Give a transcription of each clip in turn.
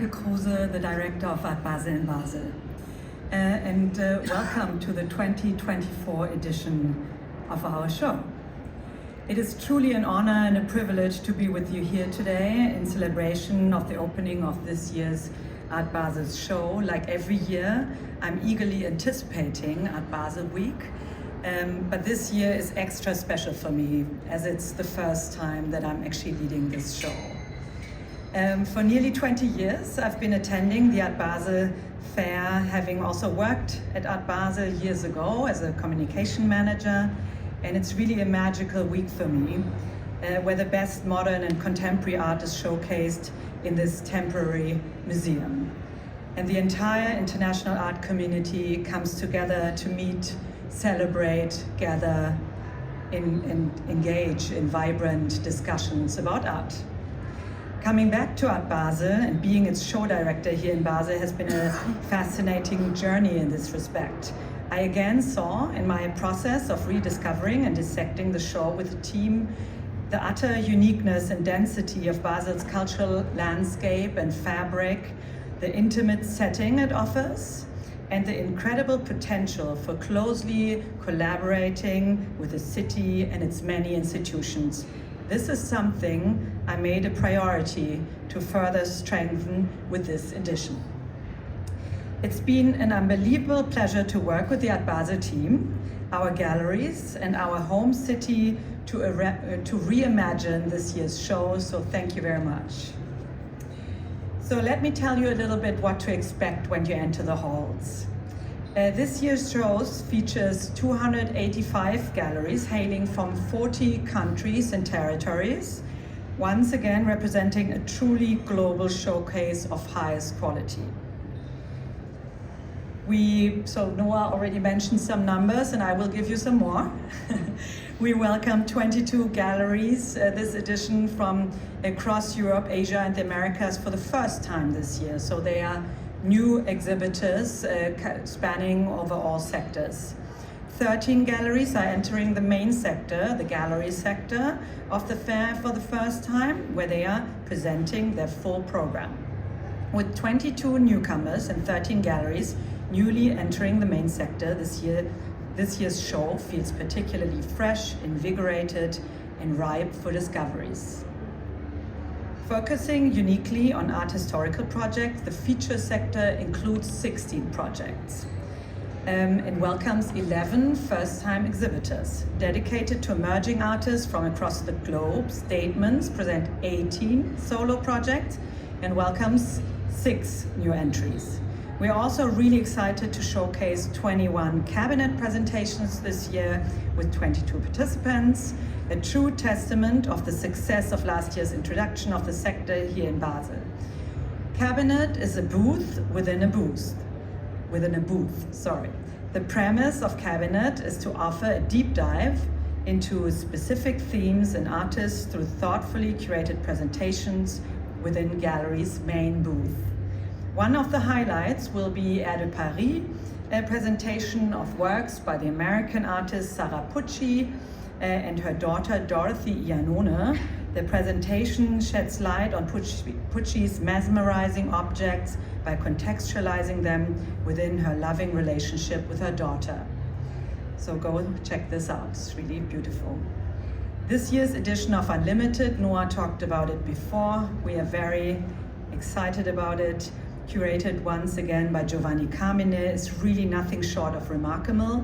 Elke Kruse, the director of Art Basel in Basel. Welcome to the 2024 edition of our show. It is truly an honor and a privilege to be with you here today in celebration of the opening of this year's Art Basel show. Like every year, I'm eagerly anticipating Art Basel Week, but this year is extra special for me as it's the first time that I'm actually leading this show. For nearly 20 years, I've been attending the Art Basel fair, having also worked at Art Basel years ago as a communication manager, and it's really a magical week for me, where the best modern and contemporary art is showcased in this temporary museum. And the entire international art community comes together to meet, celebrate, gather, and engage in vibrant discussions about art. Coming back to Art Basel and being its show director here in Basel has been a fascinating journey in this respect. I again saw in my process of rediscovering and dissecting the show with the team the utter uniqueness and density of Basel's cultural landscape and fabric, the intimate setting it offers, and the incredible potential for closely collaborating with the city and its many institutions. This is something I made a priority to further strengthen with this edition. It's been an unbelievable pleasure to work with the Art Basel team, our galleries, and our home city to reimagine this year's show, so thank you very much. So let me tell you a little bit what to expect when you enter the halls. This year's shows features 285 galleries hailing from 40 countries and territories, once again representing a truly global showcase of highest quality. So Noah already mentioned some numbers and I will give you some more. We welcome 22 galleries this edition from across Europe, Asia and the Americas for the first time this year. So they are new exhibitors spanning over all sectors. 13 galleries are entering the main sector, the gallery sector of the fair for the first time, where they are presenting their full program. With 22 newcomers and 13 galleries newly entering the main sector this year's show feels particularly fresh, invigorated, and ripe for discoveries. Focusing uniquely on art historical projects, the feature sector includes 16 projects and welcomes 11 first-time exhibitors. Dedicated to emerging artists from across the globe, Statements present 18 solo projects and welcomes 6 new entries. We're also really excited to showcase 21 cabinet presentations this year with 22 participants, a true testament of the success of last year's introduction of the sector here in Basel. Cabinet is a booth within a booth. The premise of Cabinet is to offer a deep dive into specific themes and artists through thoughtfully curated presentations within gallery's main booth. One of the highlights will be Air de Paris, a presentation of works by the American artist Sarah Pucci and her daughter Dorothy Iannone. The presentation sheds light on Pucci's mesmerizing objects by contextualizing them within her loving relationship with her daughter. So go check this out, it's really beautiful. This year's edition of Unlimited, Noah talked about it before. We are very excited about it. Curated once again by Giovanni Carmine, is really nothing short of remarkable,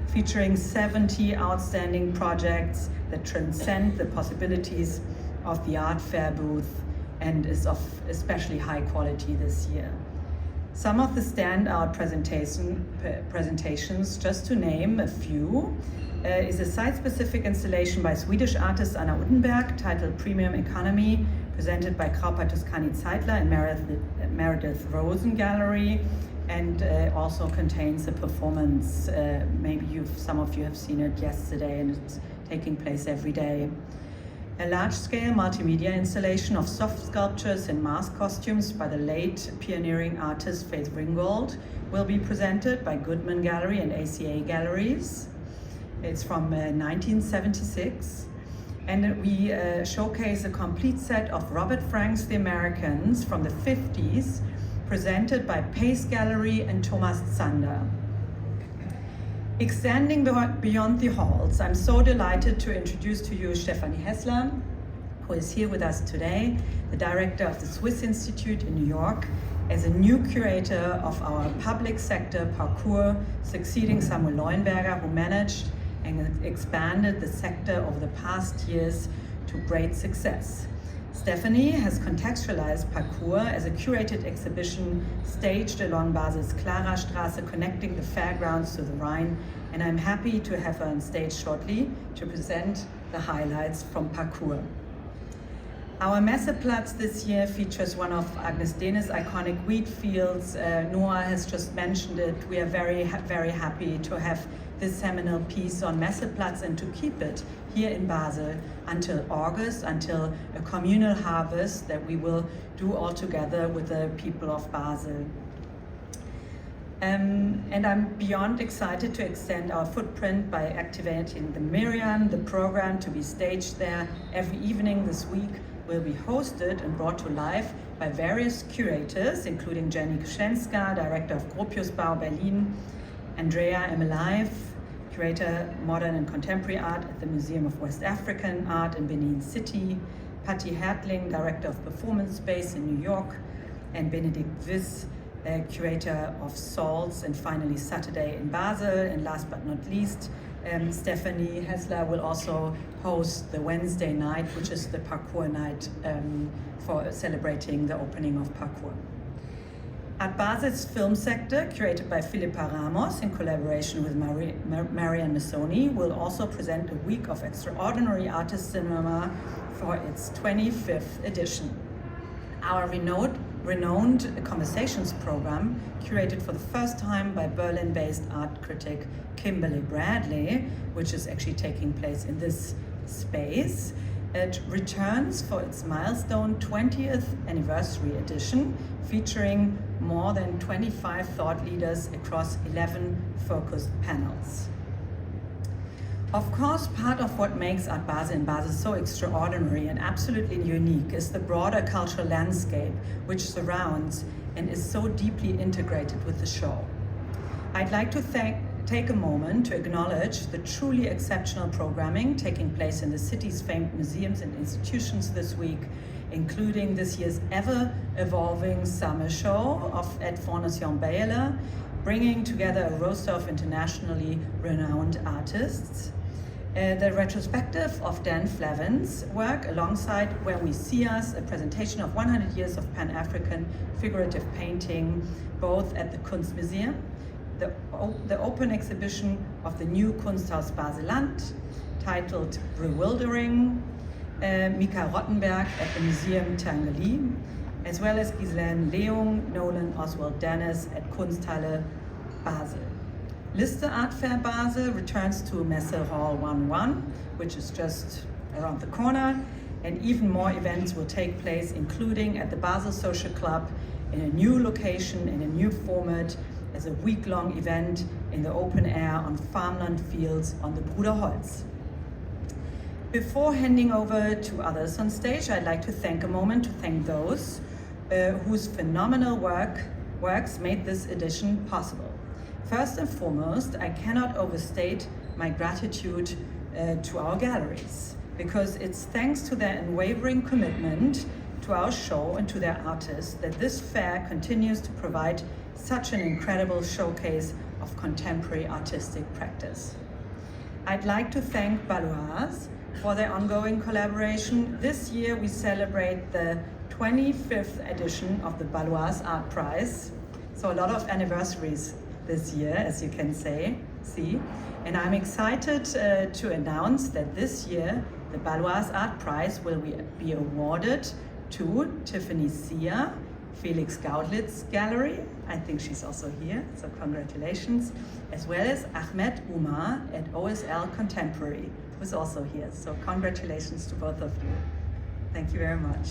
featuring 70 outstanding projects that transcend the possibilities of the art fair booth and is of especially high quality this year. Some of the standout presentations, just to name a few, is a site-specific installation by Swedish artist Anna Uddenberg titled Premium Economy, presented by Krauper Toscani Zeitler and Meredith Rosen Gallery, and also contains a performance. Maybe some of you have seen it yesterday, and it's taking place every day. A large-scale multimedia installation of soft sculptures and mask costumes by the late pioneering artist Faith Ringgold will be presented by Goodman Gallery and ACA Galleries. It's from 1976. And we showcase a complete set of Robert Frank's The Americans from the 50s, presented by Pace Gallery and Thomas Zander. Extending beyond the halls, I'm so delighted to introduce to you Stephanie Hessler, who is here with us today, the director of the Swiss Institute in New York, as a new curator of our public sector parcours, succeeding Samuel Leuenberger, who managed and expanded the sector over the past years to great success. Stephanie has contextualized parcours as a curated exhibition staged along Basel's Klara-Straße, connecting the fairgrounds to the Rhine, and I'm happy to have her on stage shortly to present the highlights from parcours. Our Messeplatz this year features one of Agnes Dehne's iconic wheat fields. Noah has just mentioned it. We are very happy to have this seminal piece on Messeplatz and to keep it here in Basel until August, until a communal harvest that we will do all together with the people of Basel. And I'm beyond excited to extend our footprint by activating the Miriam. The program to be staged there every evening this week will be hosted and brought to life by various curators, including Jenny Kschenska, director of Gropiusbau Berlin, Andrea Emelive, curator modern and contemporary art at the Museum of West African Art in Benin City, Patti Hertling, director of Performance Space in New York, and Benedikt Wiss, curator of Salts, and finally Saturday in Basel. And last but not least, Stephanie Hessler will also host the Wednesday night, which is the parkour night for celebrating the opening of parkour. At Basel's film sector, curated by Philippa Ramos in collaboration with Marianne Missoni, will also present a week of extraordinary artist cinema for its 25th edition. Our renowned Conversations program, curated for the first time by Berlin-based art critic Kimberly Bradley, which is actually taking place in this space. It returns for its milestone 20th anniversary edition, featuring more than 25 thought leaders across 11 focused panels. Of course, part of what makes Art Basel in Basel so extraordinary and absolutely unique is the broader cultural landscape which surrounds and is so deeply integrated with the show. I'd like to take a moment to acknowledge the truly exceptional programming taking place in the city's famed museums and institutions this week, including this year's ever-evolving summer show at Fondation Bayerle, bringing together a roster of internationally renowned artists. The retrospective of Dan Flevin's work alongside Where We See Us, a presentation of 100 years of Pan-African figurative painting, both at the Kunstmuseum, the open exhibition of the new Kunsthaus Baseland, titled Bewildering, Mika Rottenberg at the Museum Tinguely, as well as Ghislaine Leung, Nolan Oswald Dennis at Kunsthalle Basel. Liste Art Fair Basel returns to Messe Hall 11, which is just around the corner, and even more events will take place, including at the Basel Social Club in a new location, in a new format, as a week-long event in the open air on farmland fields on the Bruderholz. Before handing over to others on stage, I'd like to thank those whose phenomenal works made this edition possible. First and foremost, I cannot overstate my gratitude to our galleries, because it's thanks to their unwavering commitment to our show and to their artists that this fair continues to provide such an incredible showcase of contemporary artistic practice. I'd like to thank Baloise for their ongoing collaboration. This year we celebrate the 25th edition of the Baloise Art Prize, so a lot of anniversaries this year, as you can see. And I'm excited to announce that this year the Baloise Art Prize will be awarded to Tiffany Sia, Felix Gaudlitz Gallery, I think she's also here, so congratulations, as well as Ahmed Umar at OSL Contemporary, who's also here, so congratulations to both of you. Thank you very much.